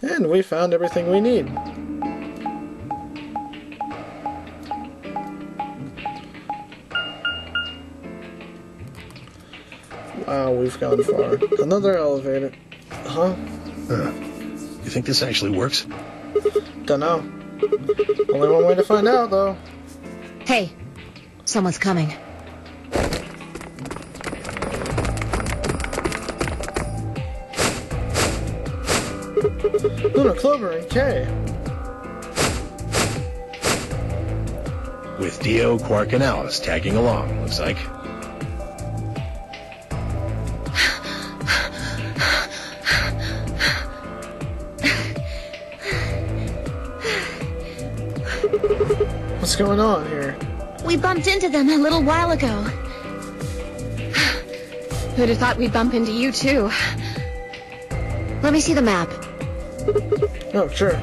And we found everything we need. Wow, we've gone far. Another elevator. Huh? You think this actually works? Dunno. Only one way to find out, though. Hey, someone's coming. Luna, Clover, and Kay. With Dio, Quark, and Alice tagging along, looks like. What's going on here? We bumped into them a little while ago. Who'd have thought we'd bump into you, too? Let me see the map. Oh, sure.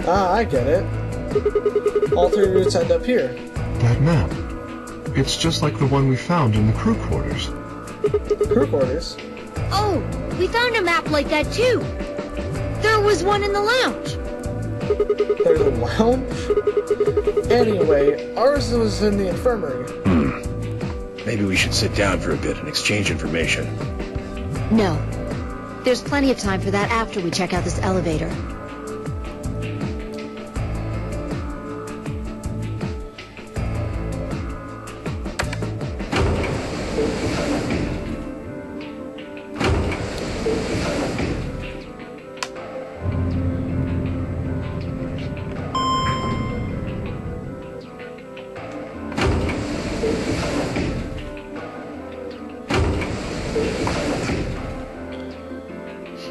Ah, I get it. All three routes end up here. That map. It's just like the one we found in the crew quarters. Crew quarters? Oh, we found a map like that too. There was one in the lounge. There's a lounge? Anyway, ours was in the infirmary. Maybe we should sit down for a bit and exchange information. No. There's plenty of time for that after we check out this elevator.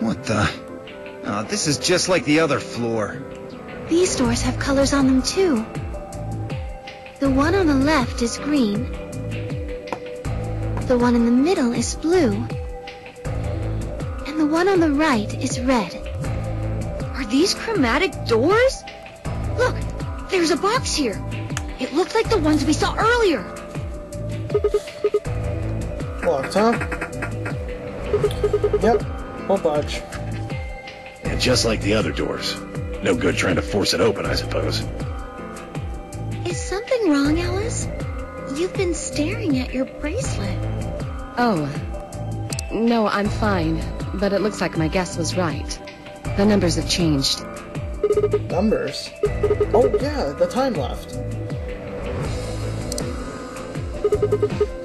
What the? Oh, this is just like the other floor. These doors have colors on them too. The one on the left is green. The one in the middle is blue. And the one on the right is red. Are these chromatic doors? Look, there's a box here. It looked like the ones we saw earlier. Locked, huh? Yep. Won't budge. And just like the other doors. No good trying to force it open, I suppose. Is something wrong, Alice? You've been staring at your bracelet. Oh. No, I'm fine. But it looks like my guess was right. The numbers have changed. Numbers? Oh, yeah, the time left.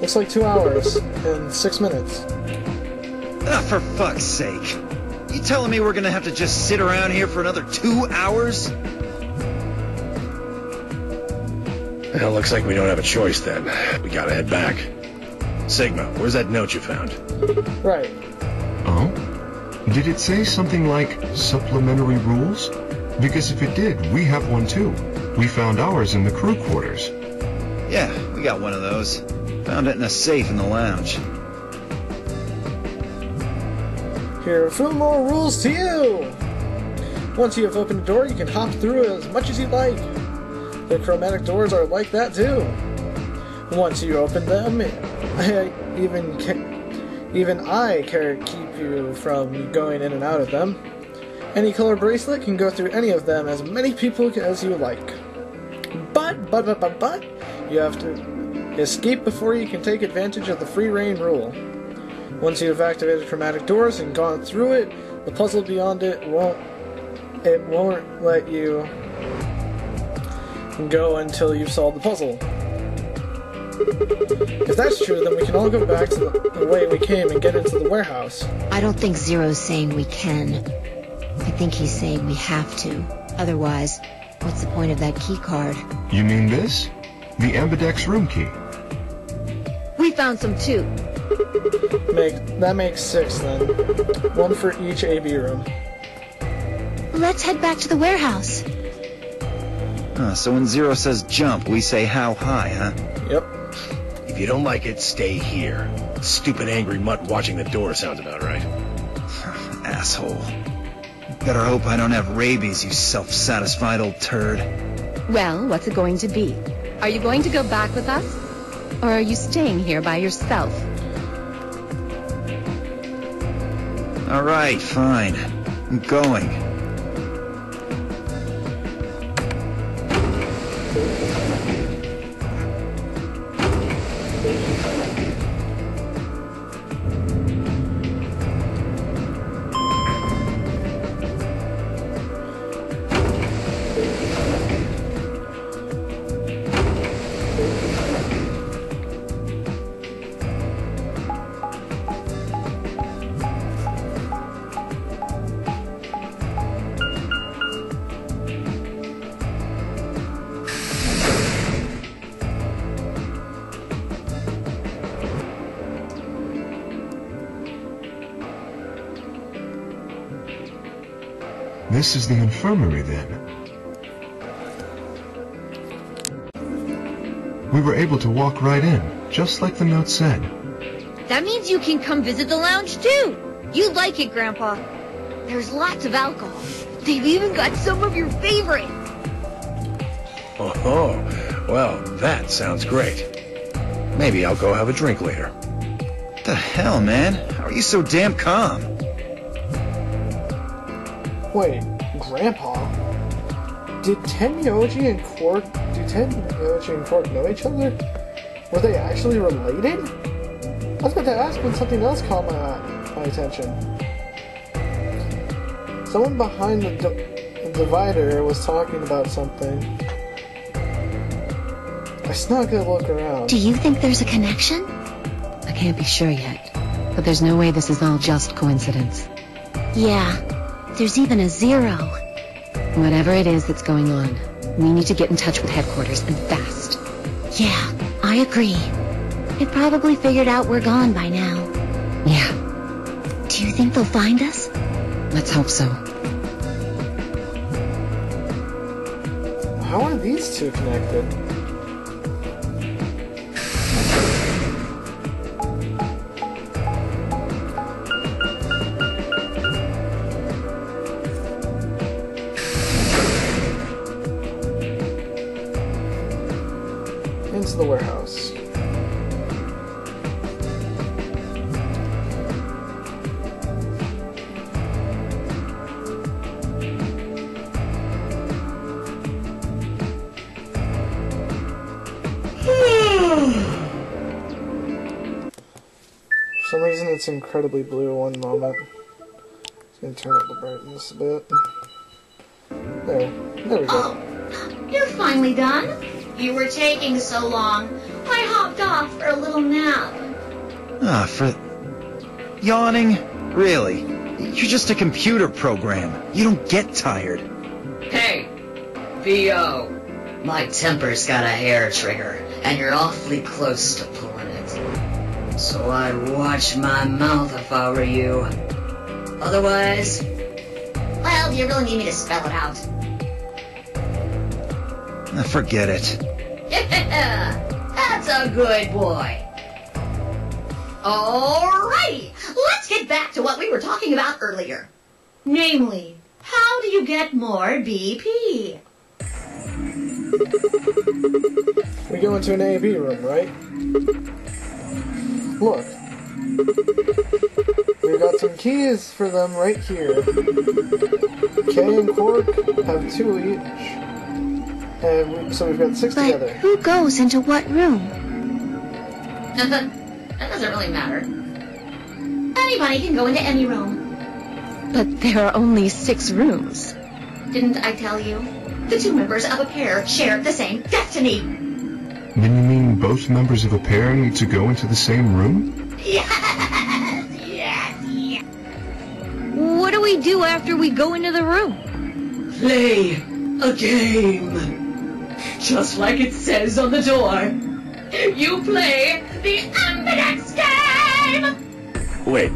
Looks like 2 hours and 6 minutes. Ah, for fuck's sake. You telling me we're gonna have to just sit around here for another 2 hours? Well, looks like we don't have a choice then. We gotta head back. Sigma, where's that note you found? Right. Oh? Did it say something like supplementary rules? Because if it did, we have one too. We found ours in the crew quarters. Yeah, we got one of those. Found it in a safe in the lounge. Here are a few more rules to you! Once you have opened a door, you can hop through it as much as you like. The chromatic doors are like that too. Once you open them, even I can keep you from going in and out of them. Any color bracelet can go through any of them as many people as you like. But, you have to escape before you can take advantage of the free reign rule. Once you have activated chromatic doors and gone through it, the puzzle beyond it won't let you go until you've solved the puzzle. If that's true, then we can all go back to the way we came and get into the warehouse. I don't think Zero's saying we can. I think he's saying we have to. Otherwise, what's the point of that key card? You mean this? The Ambidex room key. We found some too. That makes 6 then. 1 for each AB room. Let's head back to the warehouse. So when Zero says jump, we say how high, huh? Yep. If you don't like it, stay here. Stupid angry mutt watching the door sounds about right. Asshole. Better hope I don't have rabies, you self-satisfied old turd. Well, what's it going to be? Are you going to go back with us? Or are you staying here by yourself? Alright, fine. I'm going. This is the infirmary, then. We were able to walk right in, just like the note said. That means you can come visit the lounge too. You like it, Grandpa. There's lots of alcohol. They've even got some of your favorite. Oh, well, that sounds great. Maybe I'll go have a drink later. What the hell, man? How are you so damn calm? Wait, Grandpa? Did Tenmyouji and Quark know each other? Were they actually related? I was about to ask when something else caught my attention. Someone behind the divider was talking about something. I snuck a look around. Do you think there's a connection? I can't be sure yet, but there's no way this is all just coincidence. Yeah, there's even a 0. Whatever it is that's going on, we need to get in touch with headquarters, and fast. Yeah, I agree. It probably figured out we're gone by now. Yeah, Do you think they'll find us? let's hope so. How are these two connected? Into the warehouse. For some reason it's incredibly blue one moment. Just gonna turn up the brightness a bit. There we go. Oh, you're finally done? You were taking so long. I hopped off for a little nap. For... Yawning? Really? You're just a computer program. You don't get tired. Hey, V.O. My temper's got a hair trigger, and you're awfully close to pulling it. So I'd watch my mouth if I were you. Otherwise... Well, do you really need me to spell it out? Forget it. That's a good boy. Alrighty, let's get back to what we were talking about earlier. Namely, how do you get more BP? We go into an A-B room, right? Look. We've got some keys for them right here. Kay and Quark have 2 each. And so we've got 6 But together. who goes into what room? That doesn't really matter. Anybody can go into any room. But there are only 6 rooms. Didn't I tell you? The 2 members of a pair share the same destiny. Then you mean both members of a pair need to go into the same room? Yes. What do we do after we go into the room? Play a game. Just like it says on the door. You play the Ambidex game! Wait,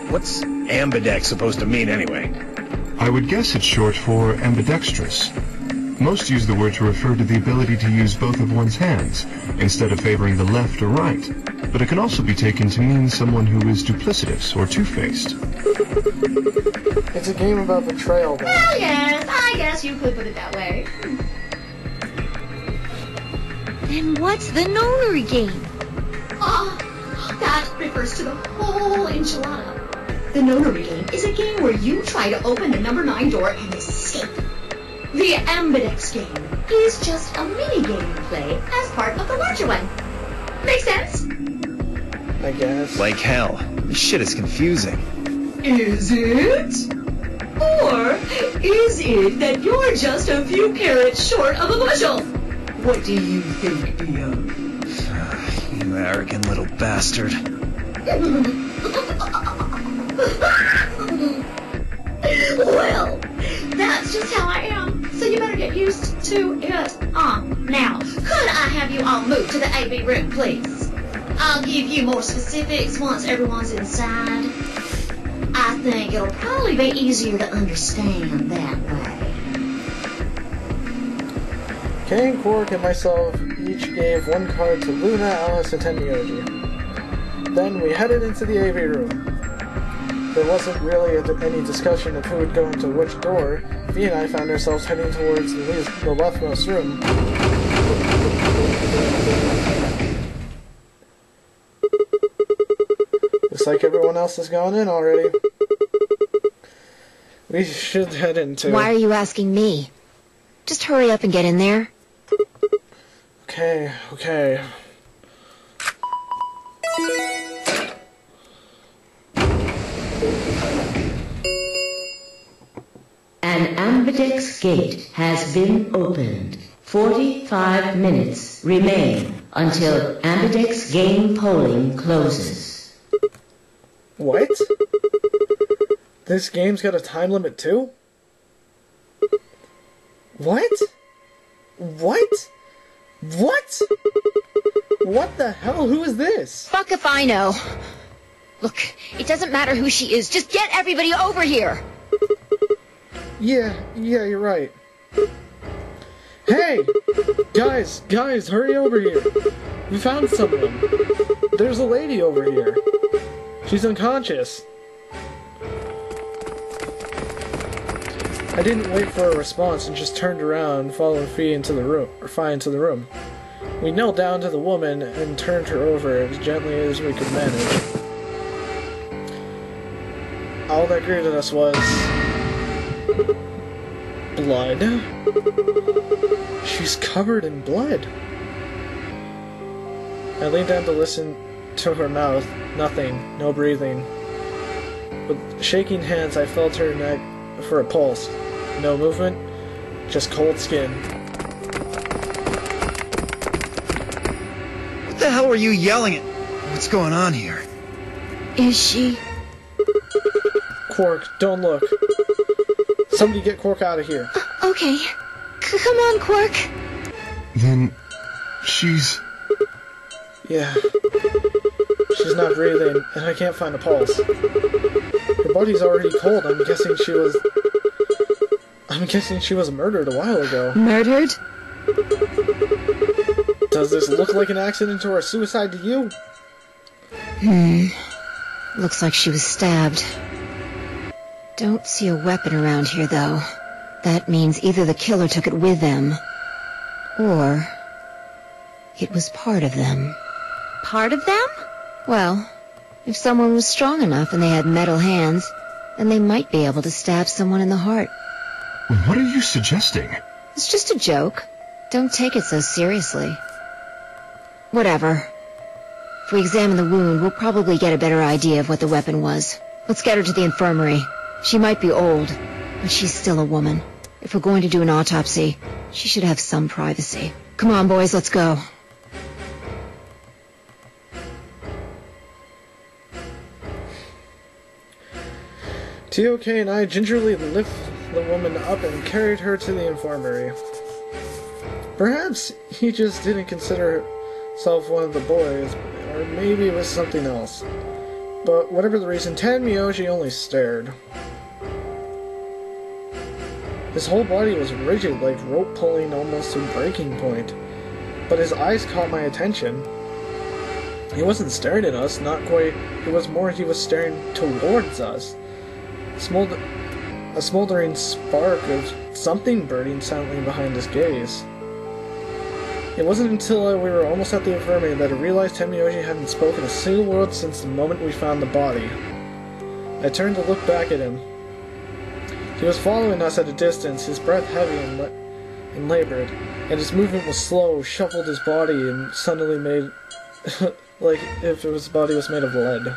what's ambidex supposed to mean anyway? I would guess it's short for ambidextrous. Most use the word to refer to the ability to use both of one's hands, instead of favoring the left or right. But it can also be taken to mean someone who is duplicitous or two-faced. It's a game about betrayal, though. Well, yes, I guess you could put it that way. Then what's the nonary game? Oh, that refers to the whole enchilada. The nonary game is a game where you try to open the number 9 door and escape. The ambidex game is just a mini-game you play as part of the larger one. Make sense? I guess. Like hell. This shit is confusing. Is it? Or is it that you're just a few carrots short of a bushel? What do you think, B.O.? You arrogant little bastard. Well, that's just how I am, so you better get used to it. Now, could I have you all move to the AV room, please? I'll give you more specifics once everyone's inside. I think it'll probably be easier to understand that way. Kane, Quark, and myself each gave one card to Luna, Alice, and Tenmyouji. Then we headed into the AV room. There wasn't really any discussion of who would go into which door. V and I found ourselves heading towards the leftmost room. Looks like everyone else has gone in already. We should head into... Why are you asking me? Just hurry up and get in there. Okay. An ambidex gate has been opened. 45 minutes remain until ambidex game polling closes. What? This game's got a time limit too? What? What the hell? Who is this? Fuck if I know. Look, it doesn't matter who she is. Just get everybody over here. Yeah, you're right. Hey! Guys, hurry over here. We found someone. There's a lady over here. She's unconscious. I didn't wait for a response and just turned around and followed Fi into the room. We knelt down to the woman and turned her over as gently as we could manage. All that greeted us was... blood. She's covered in blood. I leaned down to listen to her mouth. Nothing. No breathing. With shaking hands, I felt her neck for a pulse. No movement. Just cold skin. What the hell were you yelling at? What's going on here? Is she? Quark, don't look. Somebody get Quark out of here. Okay. Come on, Quark. Then... she's... Yeah. She's not breathing, and I can't find a pulse. Her body's already cold. I'm guessing she was murdered a while ago. Murdered? Does this look like an accident or a suicide to you? Looks like she was stabbed. Don't see a weapon around here, though. That means either the killer took it with them, or it was part of them. Part of them? Well, if someone was strong enough and they had metal hands, then they might be able to stab someone in the heart. What are you suggesting? It's just a joke. Don't take it so seriously. Whatever. If we examine the wound, we'll probably get a better idea of what the weapon was. Let's get her to the infirmary. She might be old, but she's still a woman. If we're going to do an autopsy, she should have some privacy. Come on, boys, let's go. TOK and I gingerly lifted the woman up and carried her to the infirmary. Perhaps he just didn't consider himself one of the boys, or maybe it was something else. But whatever the reason, Tenmyouji only stared. His whole body was rigid, like rope pulling almost to breaking point. But his eyes caught my attention. He wasn't staring at us, not quite. It was more he was staring towards us. A smoldering spark of something burning silently behind his gaze. It wasn't until we were almost at the infirmary that I realized Tenmyouji hadn't spoken a single word since the moment we found the body. I turned to look back at him. He was following us at a distance, his breath heavy and labored, and his movement was slow, shuffled his body, and suddenly made like if his body was made of lead.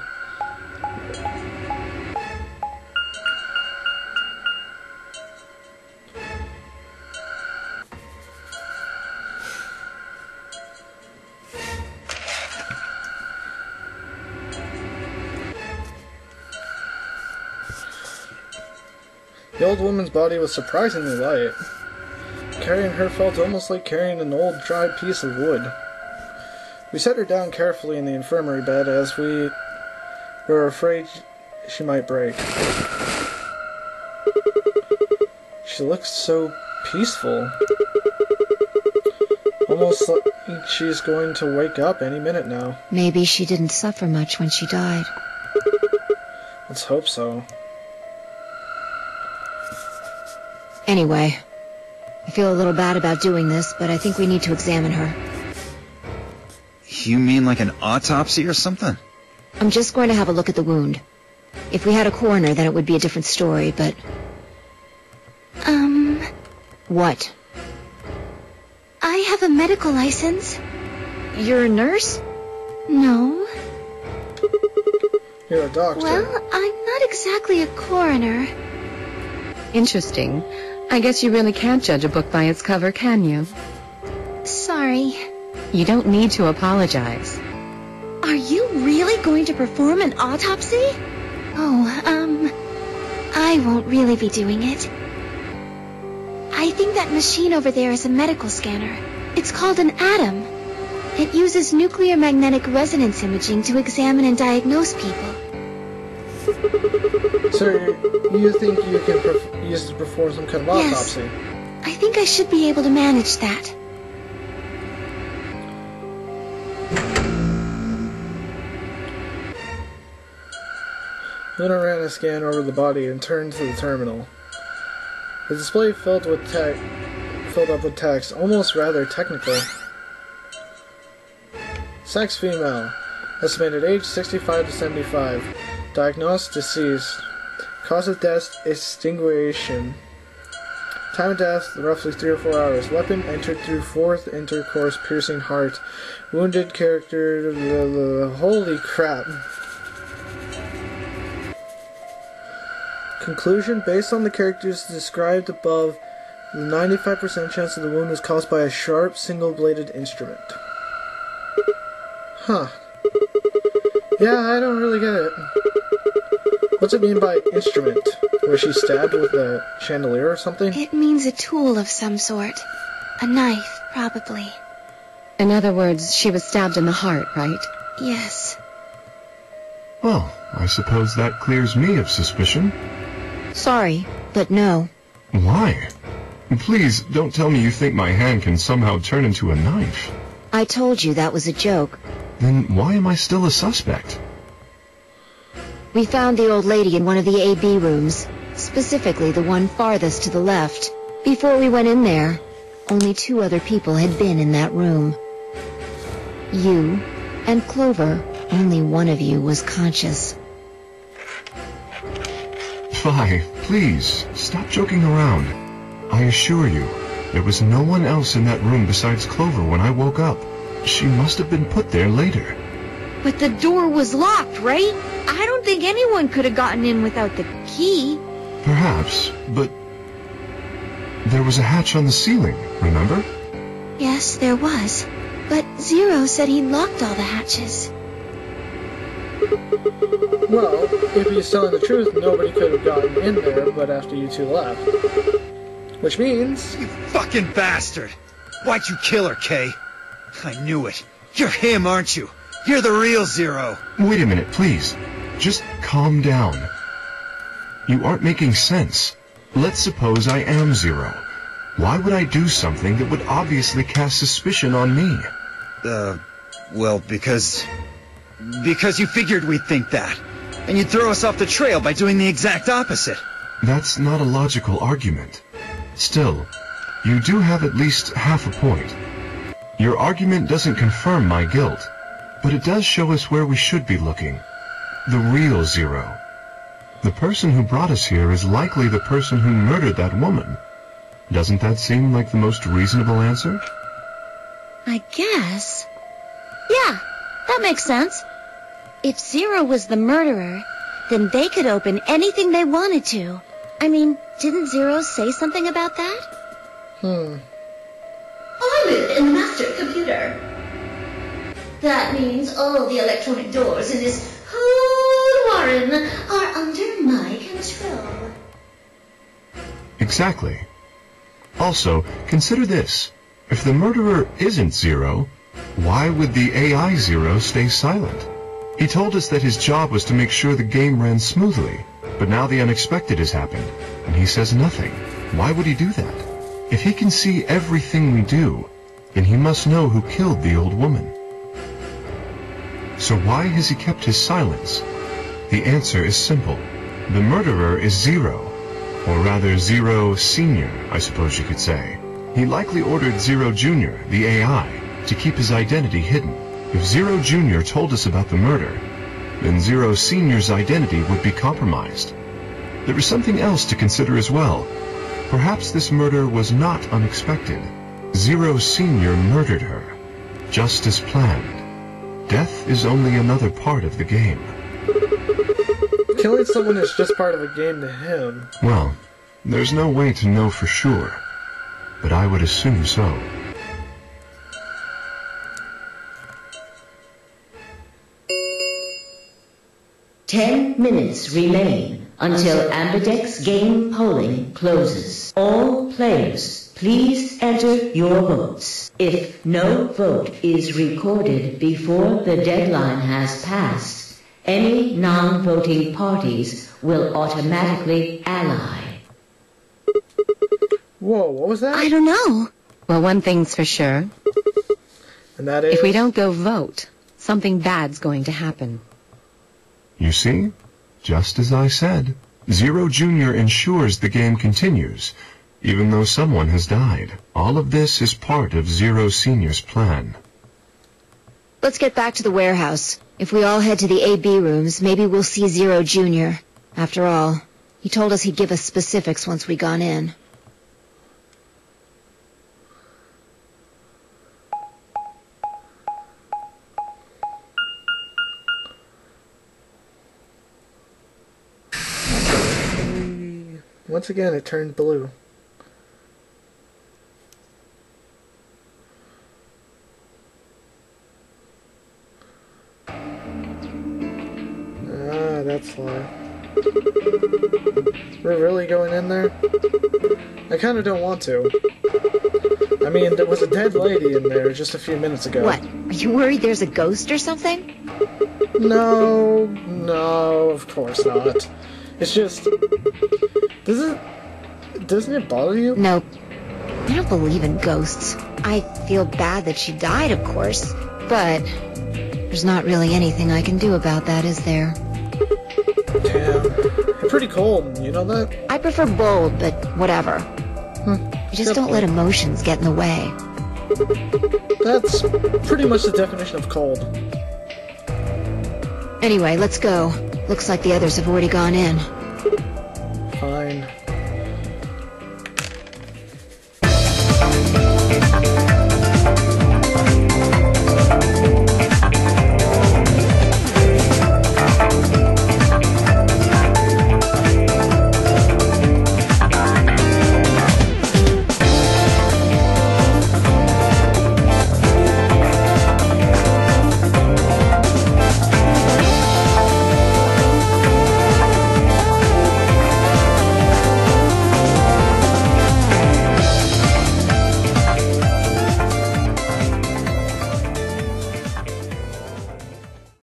The old woman's body was surprisingly light. Carrying her felt almost like carrying an old, dried piece of wood. We set her down carefully in the infirmary bed as we were afraid she might break. She looked so peaceful. Almost like she's going to wake up any minute now. Maybe she didn't suffer much when she died. Let's hope so. Anyway, I feel a little bad about doing this, but I think we need to examine her. You mean like an autopsy or something? I'm just going to have a look at the wound. If we had a coroner, then it would be a different story, but... What? I have a medical license. You're a nurse? No. You're a doctor. Well, I'm not exactly a coroner. Interesting. I guess you really can't judge a book by its cover, can you? Sorry. You don't need to apologize. Are you really going to perform an autopsy? Oh, I won't really be doing it. I think that machine over there is a medical scanner. It's called an ATOM. It uses nuclear magnetic resonance imaging to examine and diagnose people. So you think you can use it to perform some kind of autopsy? Yes. I think I should be able to manage that. Luna ran a scan over the body and turned to the terminal. The display filled up with text, almost rather technical. Sex female. Estimated age 65 to 75. Diagnosed deceased. Cause of death extinguishing. Time of death roughly 3 or 4 hours. Weapon entered through fourth intercourse piercing heart. Wounded character. Holy crap. Conclusion: based on the characters described above, the 95% chance of the wound was caused by a sharp, single-bladed instrument. Huh. Yeah, I don't really get it. What's it mean by instrument? Was she stabbed with a chandelier or something? It means a tool of some sort. A knife, probably. In other words, she was stabbed in the heart, right? Yes. Well, I suppose that clears me of suspicion. Sorry, but no. Why? Please, don't tell me you think my hand can somehow turn into a knife. I told you that was a joke. Then why am I still a suspect? We found the old lady in one of the AB rooms, specifically the one farthest to the left. Before we went in there, only 2 other people had been in that room. You and Clover. Only one of you was conscious. Vi, please, stop joking around. I assure you, there was no one else in that room besides Clover when I woke up. She must have been put there later. But the door was locked, right? I don't think anyone could have gotten in without the key. Perhaps, but there was a hatch on the ceiling, remember? Yes, there was. But Zero said he locked all the hatches. Well, if he's telling the truth, nobody could have gotten in there but after you 2 left. Which means... You fucking bastard! Why'd you kill her, Kay? I knew it. You're him, aren't you? You're the real Zero. Wait a minute, please. Just calm down. You aren't making sense. Let's suppose I am Zero. Why would I do something that would obviously cast suspicion on me? Well, because you figured we'd think that. And you'd throw us off the trail by doing the exact opposite. That's not a logical argument. Still, you do have at least half a point. Your argument doesn't confirm my guilt, but it does show us where we should be looking. The real Zero. The person who brought us here is likely the person who murdered that woman. Doesn't that seem like the most reasonable answer? I guess. Yeah, that makes sense. If Zero was the murderer, then they could open anything they wanted to. I mean, didn't Zero say something about that? I live in the master computer. That means all the electronic doors in this whole warren are under my control. Exactly. Also, consider this. If the murderer isn't Zero, why would the AI Zero stay silent? He told us that his job was to make sure the game ran smoothly, but now the unexpected has happened, and he says nothing. Why would he do that? If he can see everything we do, then he must know who killed the old woman. So why has he kept his silence? The answer is simple. The murderer is Zero. Or rather, Zero Senior, I suppose you could say. He likely ordered Zero Junior, the AI, to keep his identity hidden. If Zero Junior told us about the murder, then Zero Senior's identity would be compromised. There is something else to consider as well. Perhaps this murder was not unexpected. Zero Senior murdered her, just as planned. Death is only another part of the game. Killing someone is just part of the game to him. Well, there's no way to know for sure, but I would assume so. Ten minutes remain until Ambidex game polling closes. All players, please enter your votes. If no vote is recorded before the deadline has passed, any non-voting parties will automatically ally. Whoa, what was that? I don't know. Well, one thing's for sure. And that is... If we don't go vote, something bad's going to happen. You see? Just as I said. Zero Junior ensures the game continues, even though someone has died. All of this is part of Zero Senior's plan. Let's get back to the warehouse. If we all head to the AB rooms, maybe we'll see Zero Junior. After all, he told us he'd give us specifics once we gone in. Once again, it turned blue. Ah, that's why. We're really going in there? I kind of don't want to. I mean, there was a dead lady in there just a few minutes ago. What? Are you worried there's a ghost or something? No, of course not. It's just... Doesn't it bother you? Nope. I don't believe in ghosts. I feel bad that she died, of course, but there's not really anything I can do about that, is there? Damn. You're pretty cold, you know that? I prefer bold, but whatever. You just don't let emotions get in the way. That's pretty much the definition of cold. Anyway, let's go. Looks like the others have already gone in.